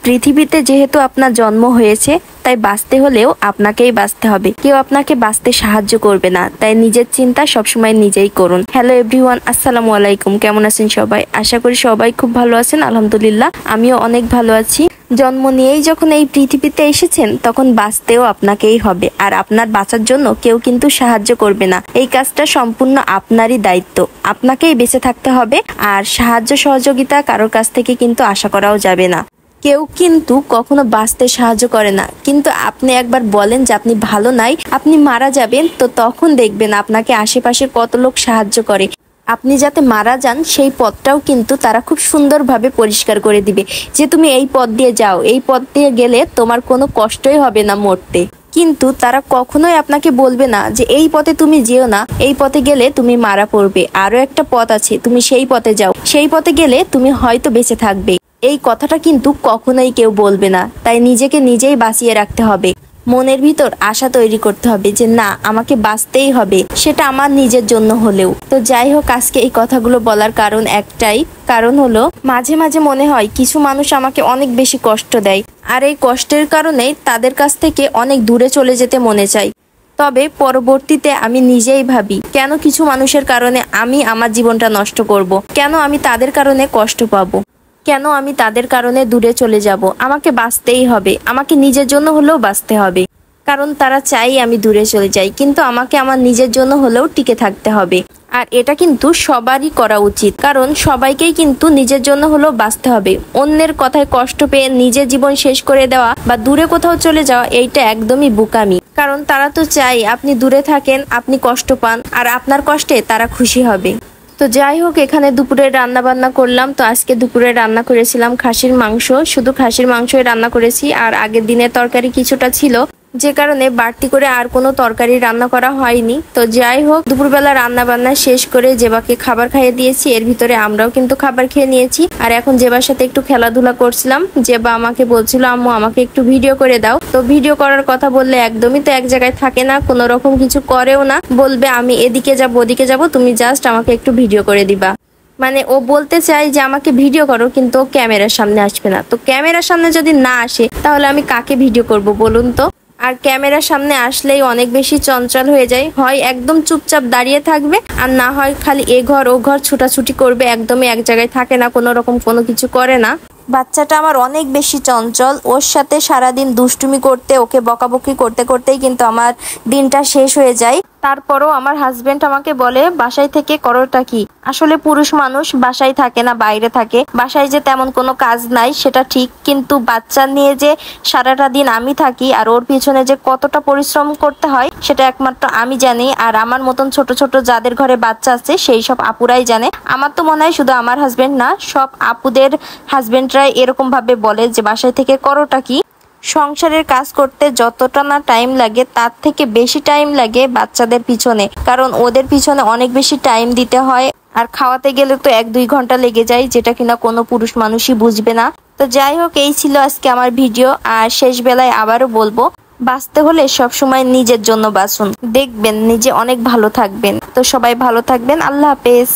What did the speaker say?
পৃথিবীতে যেহেতু আপনার জন্ম হয়েছে, তাই বাঁচতে হলেও আপনাকেই বাঁচতে হবে। কেউ আপনাকে বাঁচতে সাহায্য করবে না, তাই নিজের চিন্তা সবসময় নিজেই করুন। হ্যালো এভরিওয়ান, আসসালামু আলাইকুম। কেমন আছেন সবাই? আশা করি সবাই খুব ভালো আছেন। আলহামদুলিল্লাহ, আমিও অনেক ভালো আছি। জন্ম নিয়েই যখন এই পৃথিবীতে এসেছেন, তখন বাঁচতেও আপনাকেই হবে। আর আপনার বাঁচার জন্য কেউ কিন্তু সাহায্য করবে না। এই কাজটা সম্পূর্ণ আপনারই দায়িত্ব। আপনাকেই বেঁচে থাকতে হবে। আর সাহায্য সহযোগিতা কারোর কাছ থেকে কিন্তু আশা করাও যাবে না। কেউ কিন্তু কখনো বাঁচতে সাহায্য করে না। কিন্তু আপনি একবার বলেন যে আপনি ভালো নাই, আপনি মারা যাবেন, তো তখন দেখবেন আপনাকে আশেপাশে কত লোক সাহায্য করে। আপনি যাতে মারা যান সেই পথটাও কিন্তু তারা খুব সুন্দরভাবে পরিষ্কার করে দিবে, যে তুমি এই পথ দিয়ে যাও, এই পথ দিয়ে গেলে তোমার কোনো কষ্টই হবে না মরতে। কিন্তু তারা কখনোই আপনাকে বলবে না যে এই পথে তুমি যেও না, এই পথে গেলে তুমি মারা পড়বে, আরো একটা পথ আছে, তুমি সেই পথে যাও, সেই পথে গেলে তুমি হয়তো বেঁচে থাকবে। এই কথাটা কিন্তু কখনোই কেউ বলবে না। তাই নিজেকে নিজেই বাঁচিয়ে রাখতে হবে। মনের ভিতর আশা তৈরি করতে হবে যে না, আমাকে বাঁচতেই হবে, সেটা আমার নিজের জন্য হলেও। তো যাই হোক, আজকে এই কথাগুলো বলার কারণ একটাই, কারণ হলো মাঝে মাঝে মনে হয় কিছু মানুষ আমাকে অনেক বেশি কষ্ট দেয়, আর এই কষ্টের কারণেই তাদের কাছ থেকে অনেক দূরে চলে যেতে মনে চাই। তবে পরবর্তীতে আমি নিজেই ভাবি, কেন কিছু মানুষের কারণে আমি আমার জীবনটা নষ্ট করব? কেন আমি তাদের কারণে কষ্ট পাবো? কেন আমি তাদের কারণে দূরে চলে যাব? আমাকে বাঁচতেই হবে, আমাকে নিজের জন্য হলেও বাঁচতে হবে। কারণ তারা চাই আমি দূরে চলে যাই, কিন্তু আমাকে আমার নিজের জন্য হলেও টিকে থাকতে হবে। আর এটা কিন্তু সবারই করা উচিত, কারণ সবাইকেই কিন্তু নিজের জন্য হলেও বাঁচতে হবে। অন্যের কথায় কষ্ট পেয়ে নিজের জীবন শেষ করে দেওয়া বা দূরে কোথাও চলে যাওয়া, এইটা একদমই বোকামি। কারণ তারা তো চাই আপনি দূরে থাকেন, আপনি কষ্ট পান, আর আপনার কষ্টে তারা খুশি হবে। তো যাই হোক, এখানে দুপুরে রান্না বান্না করলাম। তো আজকে দুপুরে রান্না করেছিলাম খাসির মাংস, শুধু খাসির মাংসই রান্না করেছি। আর আগের দিনের তরকারি কিছুটা ছিল, যে কারণে বাড়তি করে আর কোনো তরকারি রান্না করা হয়নি। তো যাই হোক, দুপুরবেলা রান্না বান্না শেষ করে জেবাকে খাবার খাইয়ে দিয়েছি। এর ভিতরে আমরাও কিন্তু খাবার খেয়ে নিয়েছি। আর এখন জেবার সাথে একটু খেলাধুলা করছিলাম। জেবা আমাকে বলছিল, আম্মু আমাকে একটু ভিডিও করে দাও। তো ভিডিও করার কথা বললে একদমই তো এক জায়গায় থাকে না, কোনো রকম কিছু করেও না। বলবে আমি এদিকে যাব ওদিকে যাব, তুমি জাস্ট আমাকে একটু ভিডিও করে দিবা। মানে ও বলতে চাই যে আমাকে ভিডিও করো, কিন্তু ও ক্যামেরার সামনে আসবে না। তো ক্যামেরার সামনে যদি না আসে, তাহলে আমি কাকে ভিডিও করব বলুন তো? আর ক্যামেরার সামনে আসলেই অনেক বেশি চঞ্চল হয়ে যায়। হয় একদম চুপচাপ দাঁড়িয়ে থাকবে, আর না হয় খালি এ ঘর ও ঘর ছুটাছুটি করবে, একদমই এক জায়গায় থাকে না, কোনো রকম কোনো কিছু করে না। বাচ্চাটা আমার অনেক বেশি চঞ্চল। ওর সাথে সারাদিন দুষ্টুমি করতে, ওকে বকাবকি করতে করতেই কিন্তু আমার দিনটা শেষ হয়ে যায়। তারপরও আমার হাজবেন্ড আমাকে বলে, বাসায় থেকে করোটা কি? আসলে পুরুষ মানুষ বাসায় থাকে না, বাইরে থাকে। বাসায় যে তেমন কোনো কাজ নাই সেটা ঠিক, কিন্তু বাচ্চা নিয়ে যে সারাটা দিন আমি থাকি, আর ওর পিছনে যে কতটা পরিশ্রম করতে হয় সেটা একমাত্র আমি জানি। আর আমার মতন ছোট ছোট যাদের ঘরে বাচ্চা আছে সেই সব আপুরাই জানে। আমার তো মনে হয় শুধু আমার হাজবেন্ড না, সব আপুদের হাজবেন্ডরাই এরকম ভাবে বলে যে বাসায় থেকে করোটা কি। সংসারের কাজ করতে যতটা না টাইম লাগে, তার থেকে বেশি টাইম লাগে বাচ্চাদের পিছনে, কারণ ওদের পিছনে অনেক বেশি টাইম দিতে হয়। আর খাওয়াতে গেলে তো 1-2 ঘন্টা লেগে যায়, যেটা কিনা কোনো পুরুষ মানুষই বুঝবে না। তো যাই হোক, এই ছিল আজকে আমার ভিডিও। আর শেষ বেলায় আবারও বলবো, বাঁচতে হলে সবসময় নিজের জন্য বাঁচুন, দেখবেন নিজে অনেক ভালো থাকবেন। তো সবাই ভালো থাকবেন, আল্লাহ হাফেজ।